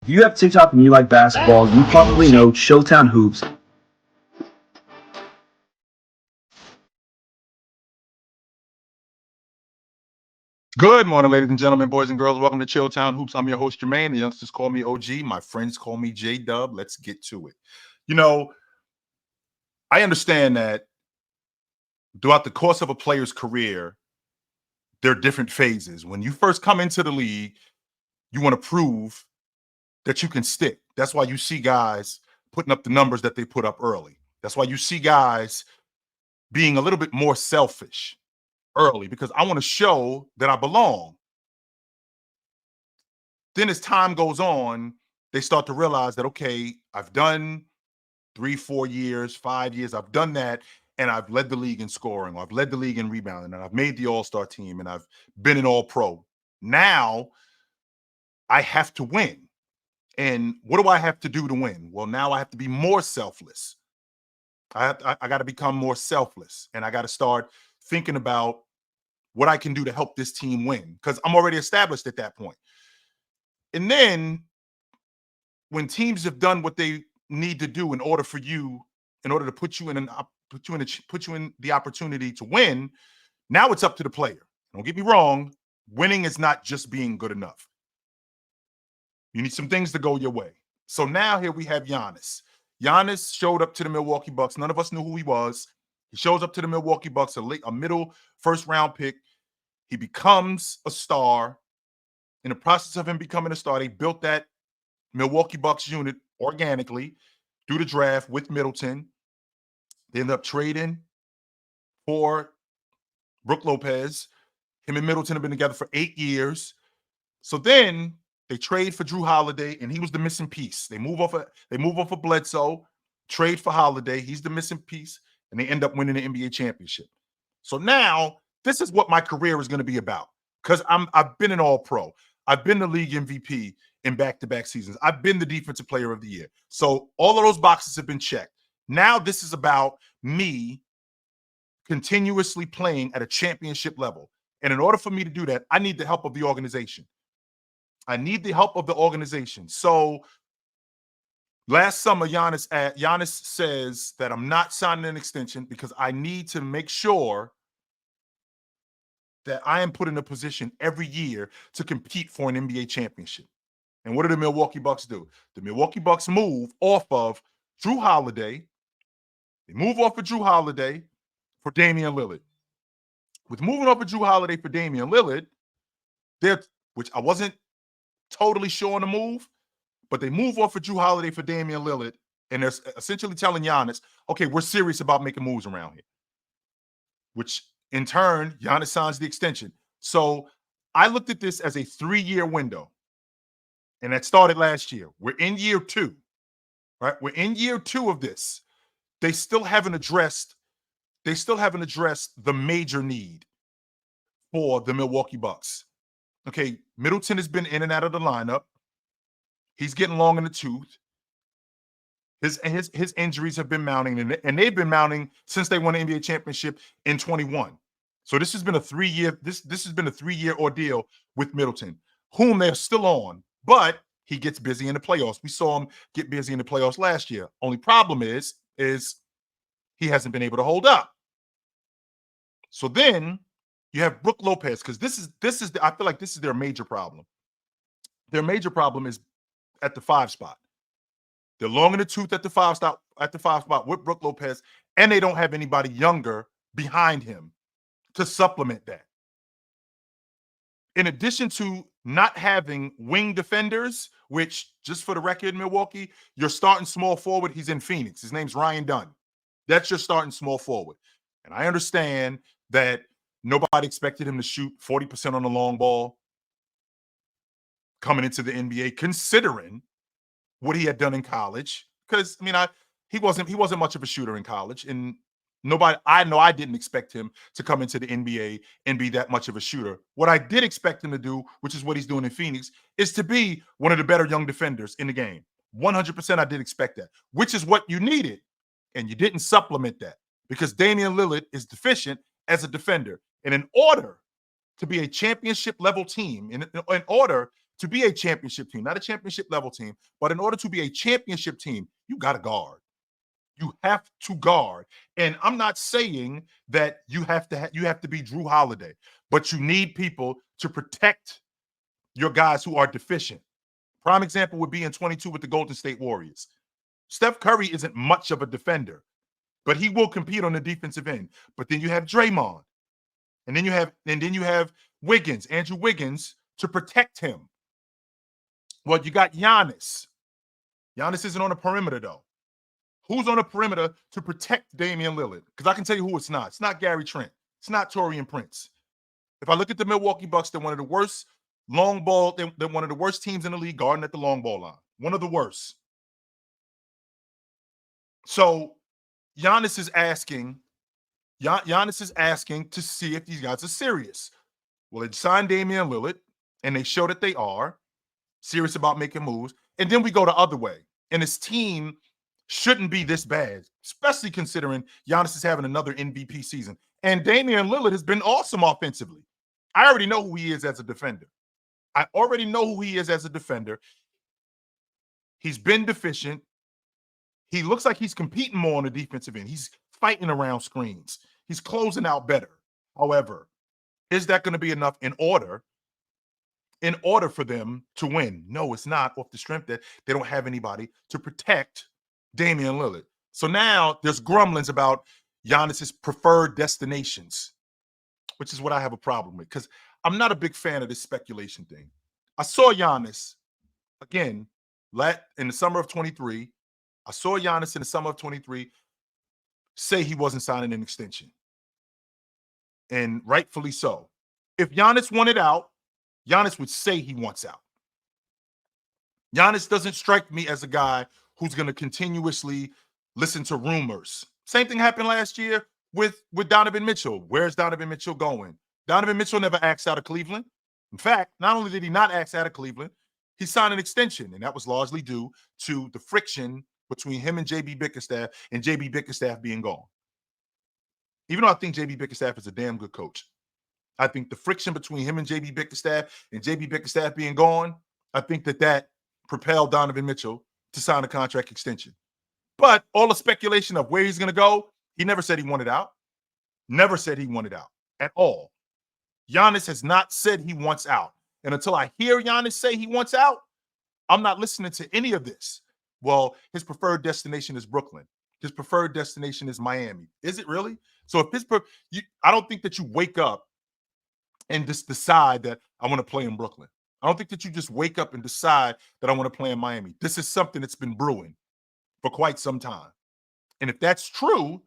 If you have TikTok and you like basketball, you probably know Showtown Hoops. Good morning, ladies and gentlemen, boys and girls. Welcome to Chilltown Hoops. I'm your host, Jermaine. The youngsters call me OG. My friends call me J Dub. Let's get to it. You know, I understand that throughout the course of a player's career, there are different phases. When you first come into the league, you want to prove that you can stick. That's why you see guys putting up the numbers that they put up early. That's why you see guys being a little bit more selfish early because I want to show that I belong. Then as time goes on, they start to realize that, okay, I've done 3, 4 years, 5 years, I've done that, and I've led the league in scoring, or I've led the league in rebounding, and I've made the all-star team, and I've been an all-pro. Now I have to win. And what do I have to do to win? Well, now I have to be more selfless. I got to become more selfless, and I got to start thinking about what I can do to help this team win because I'm already established at that point. And then when teams have done what they need to do in order for you, in order to put you in put you in the opportunity to win, now it's up to the player. Don't get me wrong, winning is not just being good enough. You need some things to go your way. So now here we have Giannis. Giannis showed up to the Milwaukee Bucks. None of us knew who he was. He shows up to the Milwaukee Bucks, a middle first round pick. He becomes a star. In the process of him becoming a star, they built that Milwaukee Bucks unit organically through the draft with Middleton. They end up trading for Brook Lopez. Him and Middleton have been together for 8 years. So then they trade for Drew Holiday, and he was the missing piece. They move off of Bledsoe, trade for Holiday. He's the missing piece, and they end up winning the NBA championship. So now this is what my career is going to be about because I've been an All-Pro. I've been the league MVP in back-to-back seasons. I've been the defensive player of the year. So all of those boxes have been checked. Now this is about me continuously playing at a championship level. And in order for me to do that, I need the help of the organization. I need the help of the organization. So last summer, Giannis says that I'm not signing an extension because I need to make sure that I am put in a position every year to compete for an NBA championship. And what do the Milwaukee Bucks do? The Milwaukee Bucks move off of Drew Holiday. They move off of Drew Holiday for Damian Lillard. With moving off of Drew Holiday for Damian Lillard, which I wasn't totally sure on the move, but they move off of Drew Holiday for Damian Lillard, and they're essentially telling Giannis, okay, we're serious about making moves around here, which in turn, Giannis signs the extension. So I looked at this as a 3-year window, and that started last year. We're in year 2, right? We're in year 2 of this. They still haven't addressed the major need for the Milwaukee Bucks. Okay, Middleton has been in and out of the lineup. He's getting long in the tooth. His injuries have been mounting, and they've been mounting since they won the NBA championship in 21. So this has been a 3-year ordeal with Middleton, whom they're still on, but he gets busy in the playoffs. We saw him get busy in the playoffs last year. Only problem is he hasn't been able to hold up. So then you have Brook Lopez, because I feel like this is their major problem. Their major problem is at the 5 spot. They're long in the tooth at the 5 spot with Brook Lopez, and they don't have anybody younger behind him to supplement that. In addition to not having wing defenders, which, just for the record, Milwaukee, your starting small forward, he's in Phoenix. His name's Ryan Dunn. That's your starting small forward. And I understand that nobody expected him to shoot 40% on the long ball coming into the NBA, considering what he had done in college. Because he wasn't much of a shooter in college, and I didn't expect him to come into the NBA and be that much of a shooter. What I did expect him to do, which is what he's doing in Phoenix, is to be one of the better young defenders in the game. 100% I did expect that, which is what you needed. And you didn't supplement that because Damian Lillard is deficient as a defender. And in order to be a championship level team, in order to be a championship team, not a championship level team, but in order to be a championship team, you got to guard. You have to guard. And I'm not saying that you have to be Drew Holiday, but you need people to protect your guys who are deficient. Prime example would be in 22 with the Golden State Warriors. Steph Curry isn't much of a defender, but he will compete on the defensive end. But then you have Draymond, and then you have Wiggins, Andrew Wiggins, to protect him. Well, you got Giannis. Giannis isn't on the perimeter, though. Who's on the perimeter to protect Damian Lillard? Because I can tell you who it's not. It's not Gary Trent. It's not Taurean Prince. If I look at the Milwaukee Bucks, they're one of the worst long ball. They're one of the worst teams in the league guarding at the long ball line. One of the worst. So Giannis is asking to see if these guys are serious. Well, they signed Damian Lillard, and they show that they are serious about making moves. And then we go the other way. And his team shouldn't be this bad, especially considering Giannis is having another MVP season. And Damian Lillard has been awesome offensively. I already know who he is as a defender. He's been deficient. He looks like he's competing more on the defensive end. He's fighting around screens. He's closing out better. However, is that going to be enough in order for them to win? No, it's not, off the strength that they don't have anybody to protect Damian Lillard. So now there's grumblings about Giannis's preferred destinations, which is what I have a problem with, because I'm not a big fan of this speculation thing. I saw Giannis, again, in the summer of 23. I saw Giannis in the summer of 23 say he wasn't signing an extension. And rightfully so. If Giannis wanted out, Giannis would say he wants out. Giannis doesn't strike me as a guy who's going to continuously listen to rumors. Same thing happened last year with Donovan Mitchell. Where's Donovan Mitchell going? Donovan Mitchell never asked out of Cleveland. In fact, not only did he not ask out of Cleveland, he signed an extension, and that was largely due to the friction between him and JB Bickerstaff, and JB Bickerstaff being gone. Even though I think JB Bickerstaff is a damn good coach, I think the friction between him and JB Bickerstaff being gone, I think that propelled Donovan Mitchell to sign a contract extension. But all the speculation of where he's going to go, he never said he wanted out. Never said he wanted out at all. Giannis has not said he wants out. And until I hear Giannis say he wants out, I'm not listening to any of this. Well, his preferred destination is Brooklyn. His preferred destination is Miami. Is it really? So if I don't think that you wake up and just decide that I want to play in Brooklyn. I don't think that you just wake up and decide that I want to play in Miami. This is something that's been brewing for quite some time. And if that's true,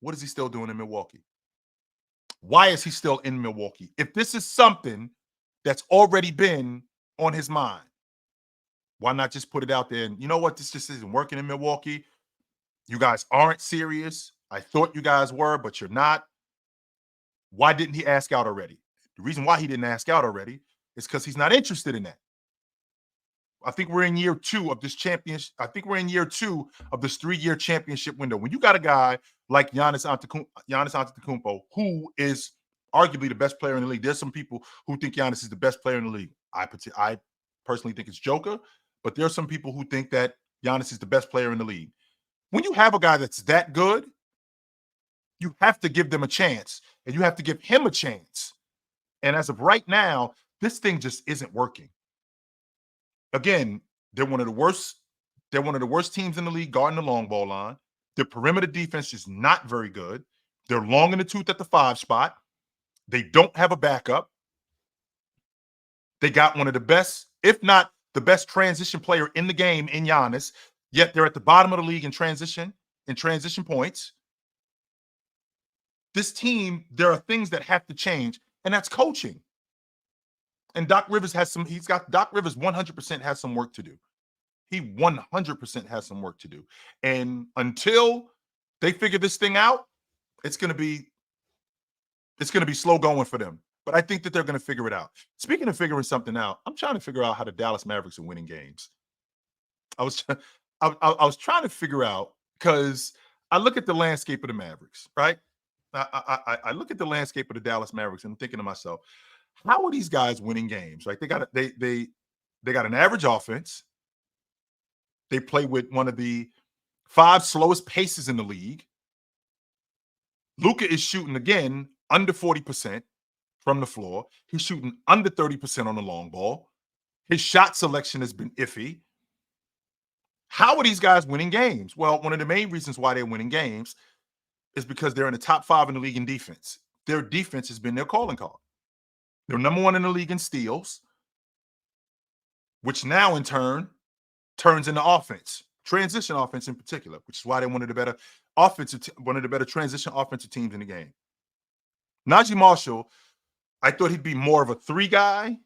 what is he still doing in Milwaukee? Why is he still in Milwaukee? If this is something that's already been on his mind, why not just put it out there? And you know what? This just isn't working in Milwaukee. You guys aren't serious. I thought you guys were, but you're not. Why didn't he ask out already? The reason why he didn't ask out already is because he's not interested in that. I think we're in year 2 of this championship. I think we're in year 2 of this 3-year championship window. When you got a guy like Giannis Antetokounmpo, who is arguably the best player in the league. There's some people who think Giannis is the best player in the league. I personally think it's Joker, but there are some people who think that Giannis is the best player in the league. When you have a guy that's that good, you have to give them a chance, and you have to give him a chance. And as of right now, this thing just isn't working. Again, they're one of the worst. They're one of the worst teams in the league guarding the long ball line. Their perimeter defense is not very good. They're long in the tooth at the 5 spot. They don't have a backup. They got one of the best, if not the best, transition player in the game in Giannis. Yet they're at the bottom of the league in transition points. This team, there are things that have to change, and that's coaching. And Doc Rivers 100% has some work to do. He 100% has some work to do. And until they figure this thing out, it's going to be slow going for them. But I think that they're going to figure it out. Speaking of figuring something out, I'm trying to figure out how the Dallas Mavericks are winning games. I was trying to figure out, because I look at the landscape of the Mavericks, right? I look at the landscape of the Dallas Mavericks and I'm thinking to myself, how are these guys winning games? Right? They They got an average offense. They play with one of the 5 slowest paces in the league. Luka is shooting again under 40% from the floor. He's shooting under 30% on the long ball. His shot selection has been iffy. How are these guys winning games? Well, one of the main reasons why they're winning games is because they're in the top 5 in the league in defense. Their defense has been their calling card. They're number 1 in the league in steals, which now in turn turns into offense, transition offense in particular, which is why they're one of the better transition offensive teams in the game. Najee Marshall, I thought he'd be more of a 3 guy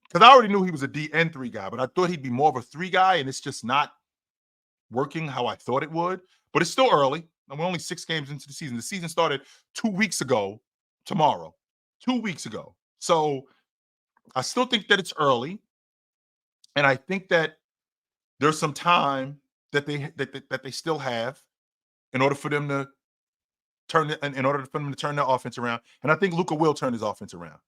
because I already knew he was a D and 3 guy, but I thought he'd be more of a 3 guy, and it's just not working how I thought it would. But it's still early, and we're only 6 games into the season. The season started 2 weeks ago tomorrow, 2 weeks ago. So I still think that it's early, and I think that there's some time that they still have in order for them to turn their offense around. And I think Luka will turn his offense around.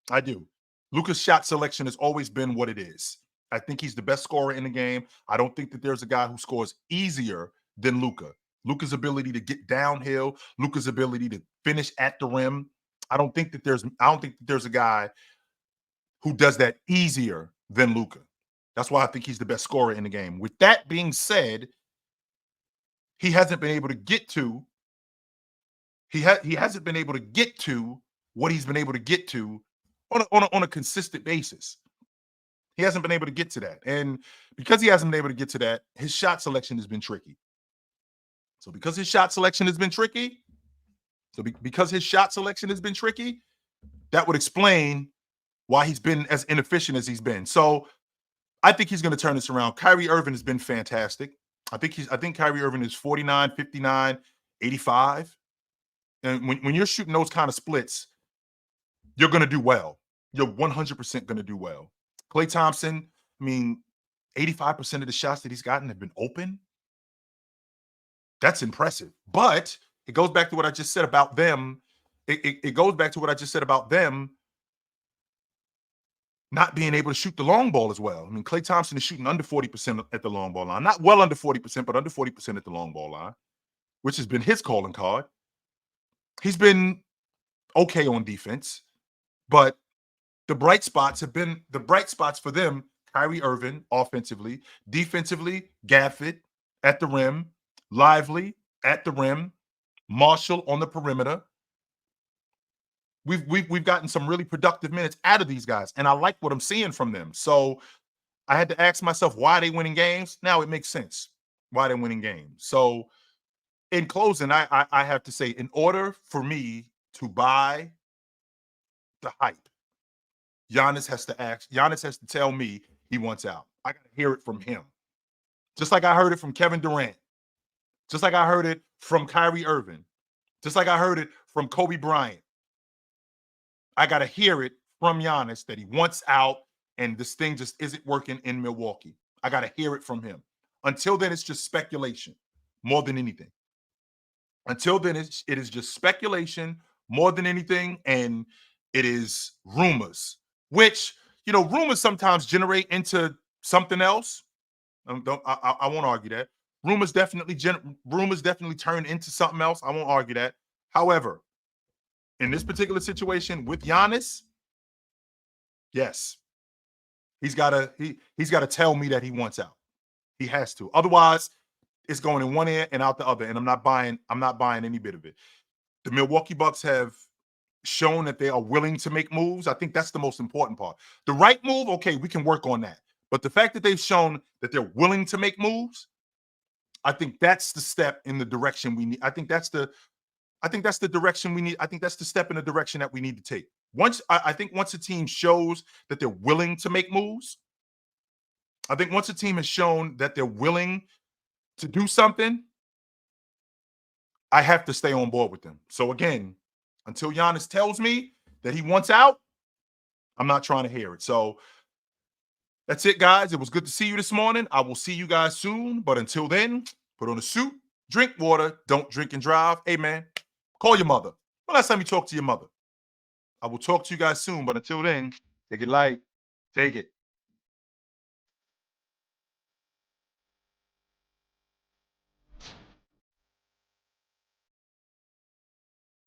I do. Luka's shot selection has always been what it is. I think he's the best scorer in the game. I don't think that there's a guy who scores easier than Luka. Luka's ability to get downhill, Luka's ability to finish at the rim. I don't think that there's a guy who does that easier than Luka. That's why I think he's the best scorer in the game. With that being said, he hasn't been able to get to what he's been able to get to on a consistent basis. He hasn't been able to get to that. And because he hasn't been able to get to that, his shot selection has been tricky. So because his shot selection has been tricky, that would explain why he's been as inefficient as he's been. So I think he's going to turn this around. Kyrie Irving has been fantastic. I think Kyrie Irving is 49, 59, 85. And when you're shooting those kind of splits, you're going to do well. You're 100% going to do well. Klay Thompson, 85% of the shots that he's gotten have been open. That's impressive. But it goes back to what I just said about them. It goes back to what I just said about them not being able to shoot the long ball as well. Klay Thompson is shooting under 40% at the long ball line. Not well under 40%, but under 40% at the long ball line, which has been his calling card. He's been okay on defense, but the bright spots for them: Kyrie Irving offensively, defensively, Gafford at the rim, Lively at the rim, Marshall on the perimeter. We've gotten some really productive minutes out of these guys, and I like what I'm seeing from them. So I had to ask myself, why are they winning games? Now it makes sense why they're winning games. So in closing, I have to say, in order for me to buy the hype, Giannis has to tell me he wants out. I got to hear it from him. Just like I heard it from Kevin Durant. Just like I heard it from Kyrie Irving. Just like I heard it from Kobe Bryant. I got to hear it from Giannis that he wants out and this thing just isn't working in Milwaukee. I got to hear it from him. Until then, it's just speculation more than anything. Until then, it is just speculation more than anything, and it is rumors, which, rumors sometimes generate into something else. I won't argue that. Rumors definitely turn into something else. I won't argue that. However, in this particular situation with Giannis, yes, he's got to tell me that he wants out. He has to. Otherwise, it's going in one ear and out the other, and I'm not buying any bit of it. The Milwaukee Bucks have shown that they are willing to make moves. I think that's the most important part. The right move, okay, we can work on that. But the fact that they've shown that they're willing to make moves, I think that's the step in the direction we need. I think that's the direction we need. I think that's the step in the direction that we need to take. Once a team shows that they're willing to make moves, I think once a team has shown that they're willing to do something, I have to stay on board with them. So again, until Giannis tells me that he wants out, I'm not trying to hear it. So that's it, guys. It was good to see you this morning. I will see you guys soon. But until then, put on a suit, drink water, don't drink and drive. Hey, man, call your mother. When last time you talked to your mother? I will talk to you guys soon. But until then, take it light. Take it.